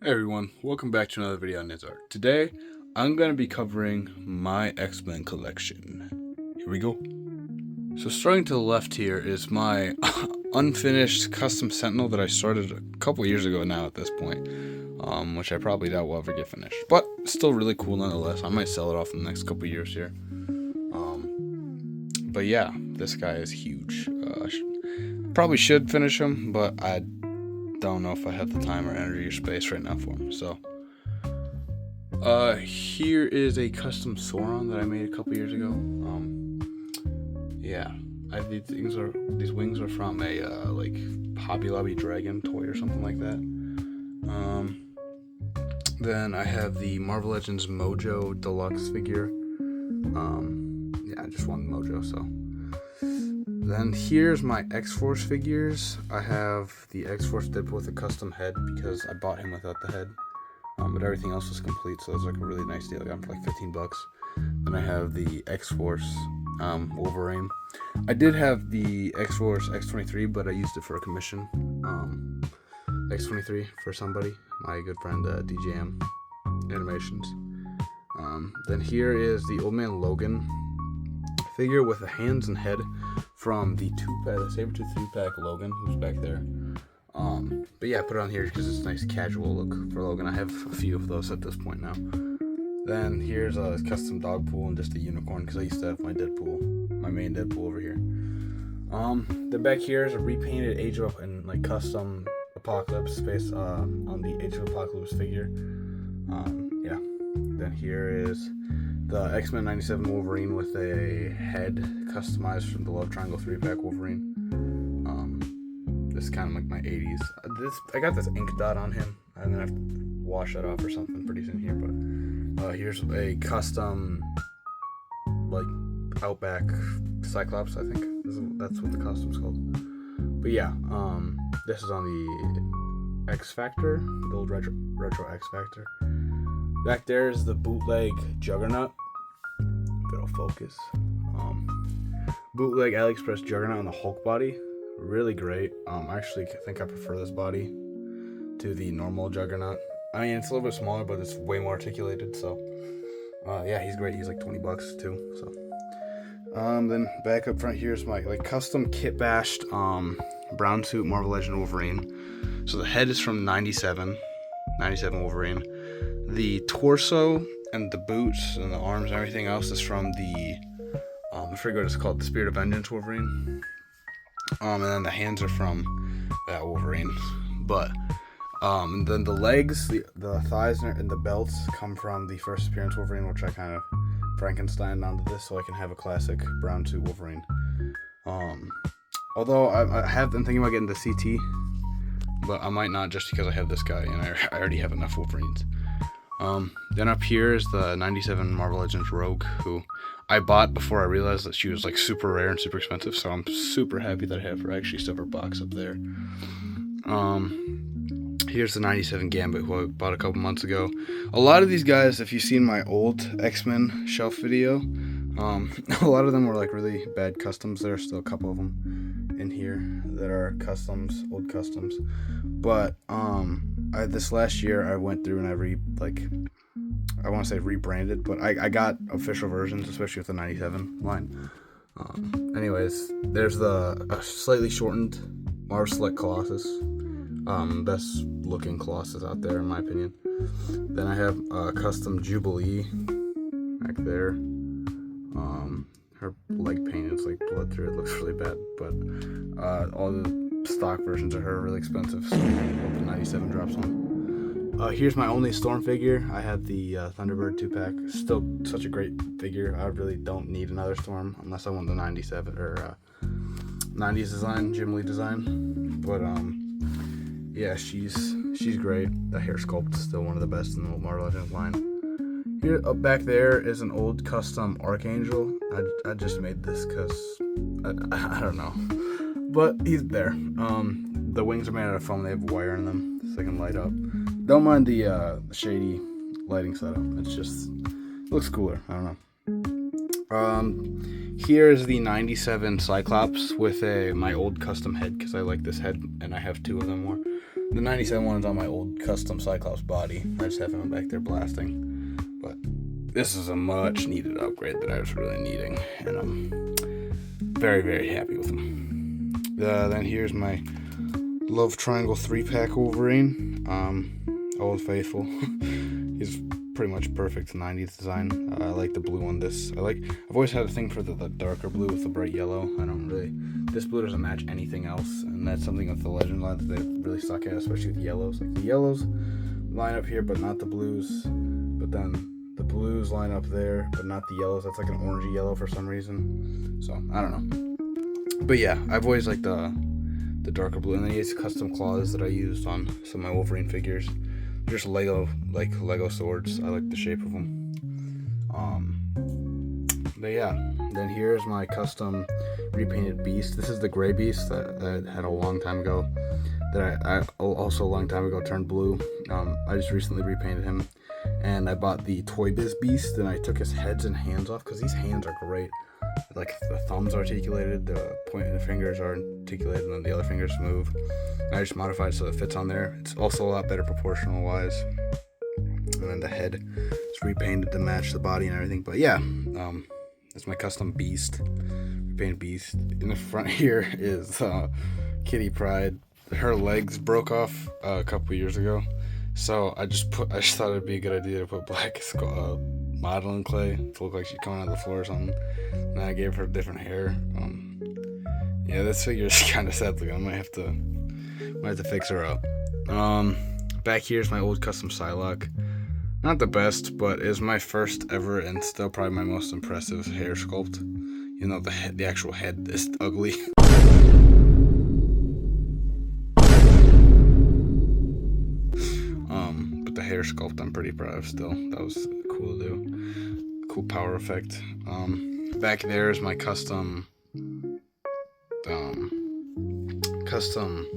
Hey everyone, welcome back to another video on Nizar. Today, I'm going to be covering my X-Men collection. Here we go. So starting to the left here is my unfinished custom Sentinel that I started a couple years ago now at this point. Which I probably doubt will ever get finished. But still really cool nonetheless. I might sell it off in the next couple years here. But yeah, this guy is huge. Probably should finish him, but I don't know if I have the time or energy or space right now for him. So, here is a custom Sauron that I made a couple years ago. Yeah, these wings are from a like Hobby Lobby Dragon toy or something like that. Then I have the Marvel Legends Mojo Deluxe figure. Yeah, I just won Mojo, so. Then here's my X-Force figures. I have the X-Force Deadpool with a custom head because I bought him without the head. But everything else was complete, so it was like a really nice deal. I got him for like 15 bucks. Then I have the X-Force Wolverine. I did have the X-Force X-23, but I used it for a commission. X-23 for somebody, my good friend DJM Animations. Then here is the Old Man Logan figure with the hands and head from the Sabertooth 3-pack Logan, who's back there. But yeah, I put it on here because it's a nice casual look for Logan. I have a few of those at this point now. Then here's a custom dog pool and just a unicorn because I used to have my main Deadpool over here. Then back here is a repainted Age of and like custom Apocalypse based on the Age of Apocalypse figure. Yeah. Then here is the Xmen 97 Wolverine with a head customized from the Love Triangle 3-pack Wolverine. This is kind of like my 80s. I got this ink dot on him. I'm gonna have to wash that off or something pretty soon here. But here's a custom like Outback Cyclops. I think that's what the costume's called. But yeah, this is on the X Factor, the old retro X Factor. Back there is the bootleg Juggernaut. If it'll focus. Bootleg AliExpress Juggernaut on the Hulk body. Really great. I actually think I prefer this body to the normal Juggernaut. I mean, it's a little bit smaller, but it's way more articulated. So, yeah, he's great. He's like 20 bucks too. So, then back up front here is my like custom kit bashed brown suit Marvel Legend Wolverine. So the head is from 97 Wolverine. The torso and the boots and the arms and everything else is from the I forget what it's called, the Spirit of Vengeance Wolverine. And then the hands are from that Wolverine. But and then the legs, the thighs and the belts come from the first appearance Wolverine, which I kind of Frankenstein onto this so I can have a classic brown suit Wolverine. Although I have been thinking about getting the CT, but I might not just because I have this guy and I already have enough Wolverines. Then up here is the 97 Marvel Legends Rogue, who I bought before I realized that she was like super rare and super expensive, so I'm super happy that I have her. I actually still have her box up there. Here's the 97 Gambit, who I bought a couple months ago. A lot of these guys, if you've seen my old X-Men shelf video, a lot of them were like really bad customs. There are still a couple of them in here that are customs, old customs. But this last year I went through and I want to say rebranded, but I got official versions, especially with the 97 line. Anyways, there's the slightly shortened Marvel Select Colossus. Best looking Colossus out there in my opinion. Then I have a custom Jubilee back there. Her leg paint is like blood through it, looks really bad, but all the stock versions of her are really expensive, so I hope the 97 drops one. Here's my only Storm figure. I have the Thunderbird 2-pack. Still such a great figure. I really don't need another Storm unless I want the 97 or 90s design, Jim Lee design. But yeah, she's great. The hair sculpt is still one of the best in the Marvel Legends line. Here up back there is an old custom Archangel. I just made this because I don't know, but he's there. The wings are made out of foam. They have wire in them so they can light up. Don't mind the shady lighting setup. It looks cooler. I don't know. Here is the 97 Cyclops with my old custom head because I like this head and I have two of them more. The 97 one is on my old custom Cyclops body. I just have him back there blasting. But this is a much needed upgrade that I was really needing, and I'm very, very happy with him. Then here's my Love Triangle 3-pack Wolverine. Old Faithful. He's pretty much perfect 90s design. I like the blue on this. I've always had a thing for the darker blue with the bright yellow. This blue doesn't match anything else, and that's something with the Legend line that they really suck at, especially with yellows. Like the yellows line up here, but not the blues. But then the blues line up there, but not the yellows. That's like an orangey yellow for some reason. So I don't know. But yeah, I've always liked the darker blue, and then he has custom claws that I used on some of my Wolverine figures. They're just Lego swords. I like the shape of them. But yeah, then here's my custom repainted Beast. This is the gray Beast that I had a long time ago. That I also a long time ago turned blue. I just recently repainted him, and I bought the Toy Biz Beast, and I took his heads and hands off because these hands are great. Like the thumbs are articulated, the pointing fingers are articulated, and then the other fingers move. I just modified it so it fits on there. It's also a lot better proportional wise. And then the head is repainted to match the body and everything. But yeah, that's my custom Beast, repainted Beast. In the front here is Kitty Pryde. Her legs broke off a couple years ago, so I just thought it'd be a good idea to put black modeling clay to look like she's coming out of the floor or something. And I gave her different hair. Yeah, this figure is kind of sad looking. I might have to fix her up. Back here's my old custom Psylocke. Not the best, but is my first ever and still probably my most impressive hair sculpt. You know, the actual head is ugly. But the hair sculpt I'm pretty proud of still. That was cool to do. Cool power effect. Back there is my custom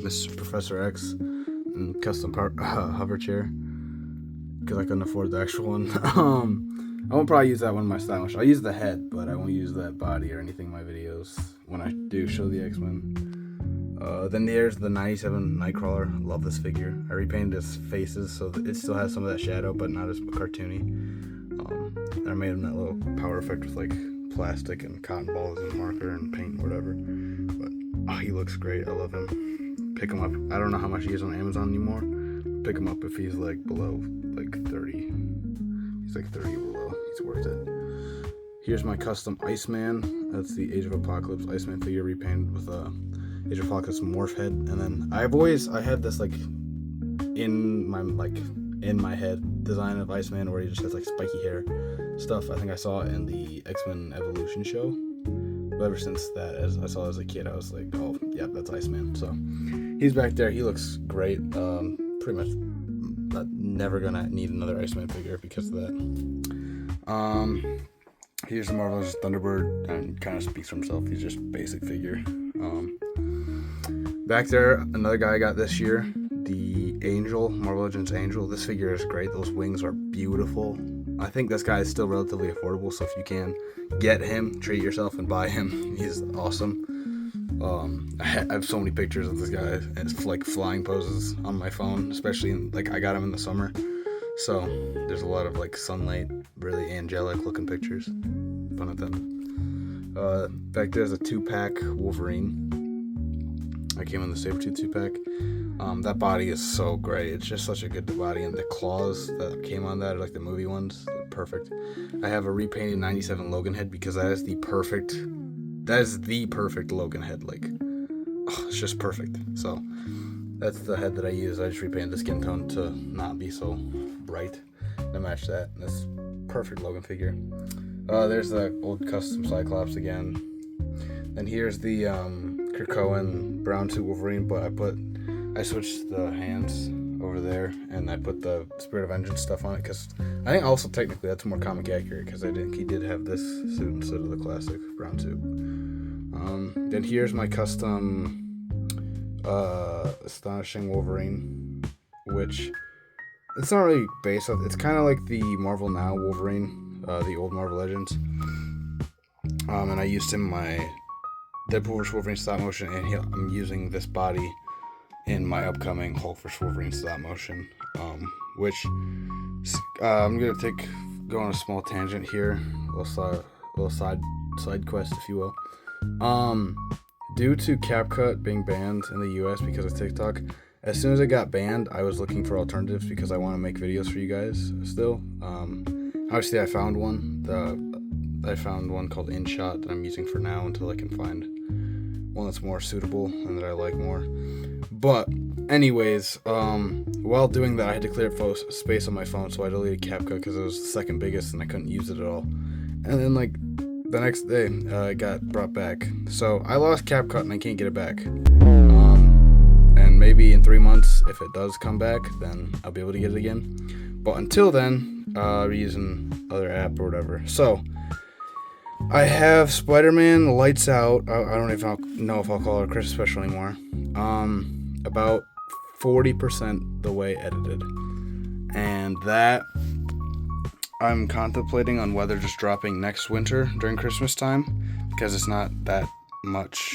Mr. Professor X and custom hover chair, because I couldn't afford the actual one. I won't probably use that one in my stylish. I'll use the head, but I won't use that body or anything in my videos when I do show the X-Men. Then there's the 97 Nightcrawler. Love this figure. I repainted his faces so that it still has some of that shadow, but not as cartoony. And I made him that little power effect with like plastic and cotton balls and marker and paint and whatever. But he looks great. I love him. Pick him up. I don't know how much he is on Amazon anymore. Pick him up if he's like below like 30. He's like 30 below. He's worth it. Here's my custom Iceman. That's the Age of Apocalypse Iceman figure repainted with a Age of Apocalypse morph head. And then I had this like in my head design of Iceman where he just has like spiky hair stuff. I think I saw it in the X-Men Evolution show. But ever since that, as I saw it as a kid, I was like, oh, yeah, that's Iceman. So he's back there. He looks great. Pretty much never gonna need another Iceman figure because of that. Here's the Marvel's Thunderbird, and kind of speaks for himself. He's just a basic figure. Back there, another guy I got this year, the Angel, Marvel Legends Angel. This figure is great. Those wings are beautiful. I think this guy is still relatively affordable, so if you can get him, treat yourself and buy him. He's awesome. I have so many pictures of this guy. It's like flying poses on my phone, especially I got him in the summer. So there's a lot of like sunlight, really angelic looking pictures. Fun at them. Back there's a 2-pack Wolverine. I came in the Sabretooth 2-pack. That body is so great. It's just such a good body, and the claws that came on that are like the movie ones. They're perfect. I have a repainted 97 Logan head because that is the perfect Logan head. Like, it's just perfect. So that's the head that I use. I just repainted the skin tone to not be so bright to match that. That's perfect Logan figure. There's the old custom Cyclops again. Then here's the Krakoan brown suit Wolverine, but I switched the hands over there, and I put the Spirit of Vengeance stuff on it because I think also technically that's more comic accurate because I think he did have this suit instead of the classic brown suit. Then here's my custom Astonishing Wolverine, which it's not really based off. It's kind of like the Marvel Now Wolverine, the old Marvel Legends. And I used him in my Deadpool vs. Wolverine stop motion, and I'm using this body in my upcoming Hulk vs. Wolverine stop motion, which I'm gonna go on a small tangent here, little side quest, if you will. Due to CapCut being banned in the US because of TikTok, as soon as it got banned, I was looking for alternatives because I want to make videos for you guys still. Obviously, I found one. I found one called InShot that I'm using for now until I can find one that's more suitable and that I like more. But anyways, while doing that, I had to clear up space on my phone, so I deleted CapCut because it was the second biggest and I couldn't use it at all. And then like the next day, it got brought back. So I lost CapCut and I can't get it back. And maybe in 3 months, if it does come back, then I'll be able to get it again. But until then, I'll be using other app or whatever. So I have Spider-Man Lights Out. I don't even know if I'll call it a Christmas special anymore. About 40% the way edited. And that I'm contemplating on whether just dropping next winter during Christmas time, because it's not that much,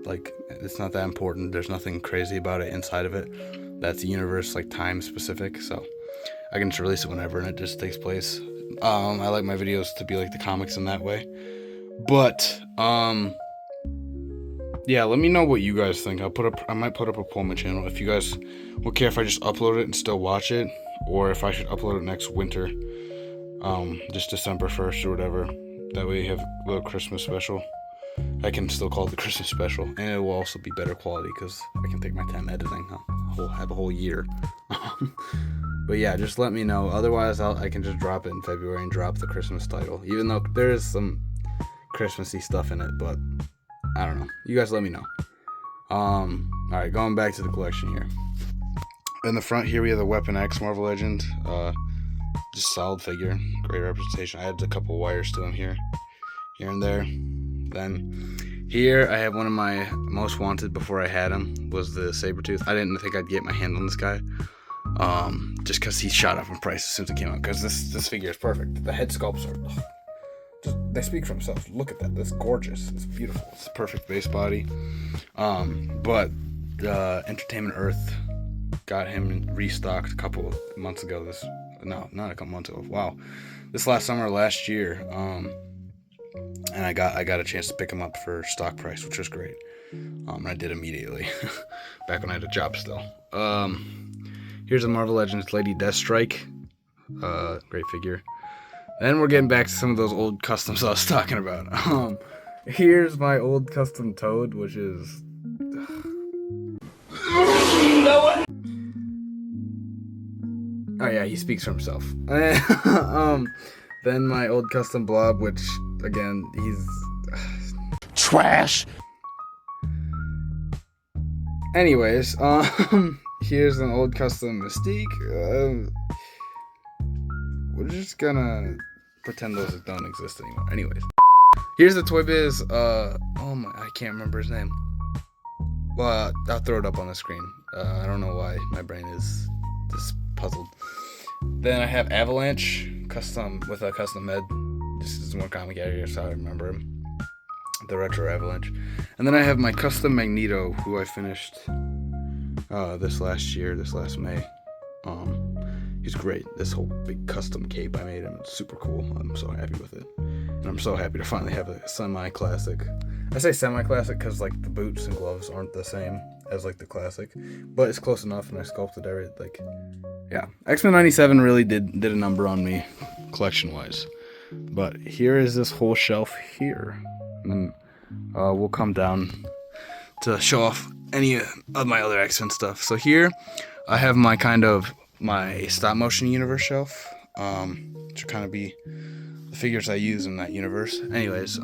like, it's not that important. There's nothing crazy about it inside of it. That's universe, like, time specific, so I can just release it whenever and it just takes place. I like my videos to be like the comics in that way. But yeah, let me know what you guys think. I might put up a poll on my channel if you guys will care if I just upload it and still watch it, or if I should upload it next winter, just December 1st or whatever. That way you have a little Christmas special. I can still call it the Christmas special, and it will also be better quality because I can take my time editing. I'll have a whole year. But yeah, just let me know. Otherwise, I can just drop it in February and drop the Christmas title, even though there is some Christmassy stuff in it. But I don't know. You guys let me know. All right, going back to the collection here. In the front here, we have the Weapon X Marvel Legend. Just solid figure, great representation. I added a couple wires to him here and there. Then here I have one of my most wanted before I had him was the Sabretooth. I didn't think I'd get my hand on this guy, just because he shot up in price as soon as it came out. Because this figure is perfect. The head sculpts are they speak for themselves. Look at that. That's gorgeous. It's beautiful. It's a perfect base body. But Entertainment Earth got him restocked a couple months ago. Not a couple months ago. Wow, this last summer, last year. And I got a chance to pick him up for stock price, which was great. And I did immediately, back when I had a job still. Here's a Marvel Legends Lady Deathstrike. Great figure. Then we're getting back to some of those old customs I was talking about. Here's my old custom Toad, which is... Oh yeah, he speaks for himself. Then my old custom Blob, which, again, he's... trash! Anyways, here's an old custom Mystique. We're just gonna pretend those don't exist anymore. Anyways. Here's the Toy Biz, I can't remember his name. Well, I'll throw it up on the screen. I don't know why my brain is just puzzled. Then I have Avalanche, with a custom head. This is more comic area, so I remember him. The Retro Avalanche. And then I have my custom Magneto, who I finished this last May. He's great. This whole big custom cape I made him, it's super cool. I'm so happy with it. And I'm so happy to finally have a semi-classic. I say semi-classic because like the boots and gloves aren't the same as like the classic, but it's close enough, and I sculpted everything. Like, yeah, X-Men 97 really did a number on me, collection-wise. But here is this whole shelf here, and then we'll come down to show off any of my other X-Men stuff. So here I have my stop motion universe shelf, which will kind of be the figures I use in that universe. Anyways,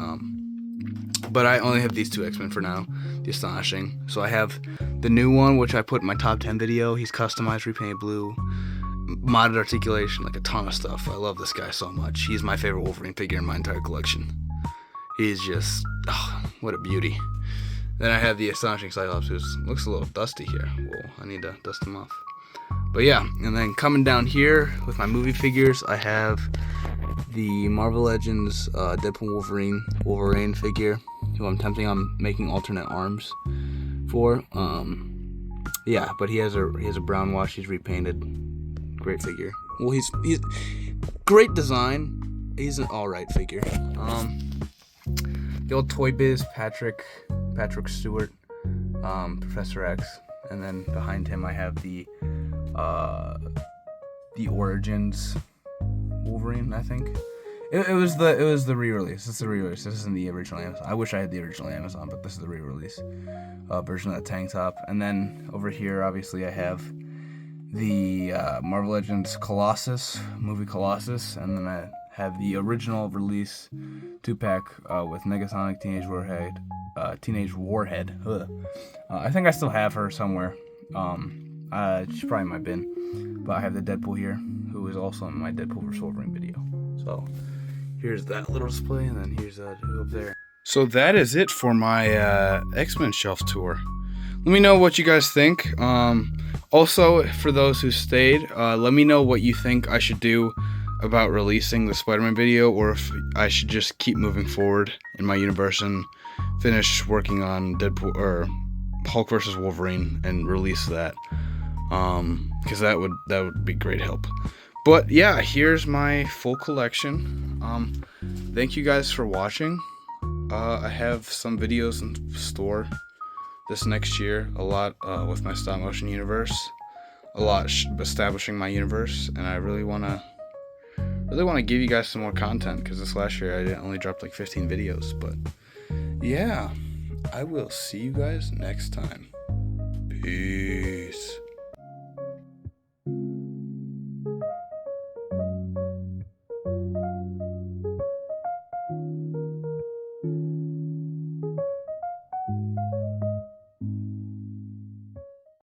but I only have these two X-Men for now, the Astonishing. So I have the new one, which I put in my top 10 video. He's customized, repainted blue, modded articulation, like a ton of stuff. I love this guy so much. He's my favorite Wolverine figure in my entire collection. He's just, what a beauty. Then I have the Astonishing Cyclops, who looks a little dusty here. Well, I need to dust him off. But yeah, and then coming down here with my movie figures, I have the Marvel Legends Deadpool Wolverine figure, who I'm attempting on making alternate arms for. Yeah, but he has a brown wash. He's repainted. Great figure. Well, he's great design. He's an all right figure. The old Toy Biz Patrick Stewart, Professor X, and then behind him I have the Origins Wolverine. I think it was the re-release. It's the re-release. This isn't the original Amazon. I wish I had the original Amazon, but this is the re-release version of that tank top. And then over here, obviously, I have the Marvel Legends Colossus movie Colossus, and then I have the original release 2-pack with Negasonic Teenage Warhead. I think I still have her somewhere. She's probably in my bin. But I have the Deadpool here, who is also in my Deadpool vs. Wolverine video. So here's that little display, and then here's who up there. So that is it for my X-Men shelf tour. Let me know what you guys think. Also, for those who stayed, let me know what you think I should do about releasing the Spider-Man video, or if I should just keep moving forward in my universe and finish working on Deadpool or Hulk vs. Wolverine and release that, because that would be great help. But yeah, here's my full collection. Thank you guys for watching. I have some videos in store this next year, a lot with my stop motion universe, a lot establishing my universe, and I really want to give you guys some more content, because this last year I only dropped like 15 videos. But yeah, I will see you guys next time. Peace.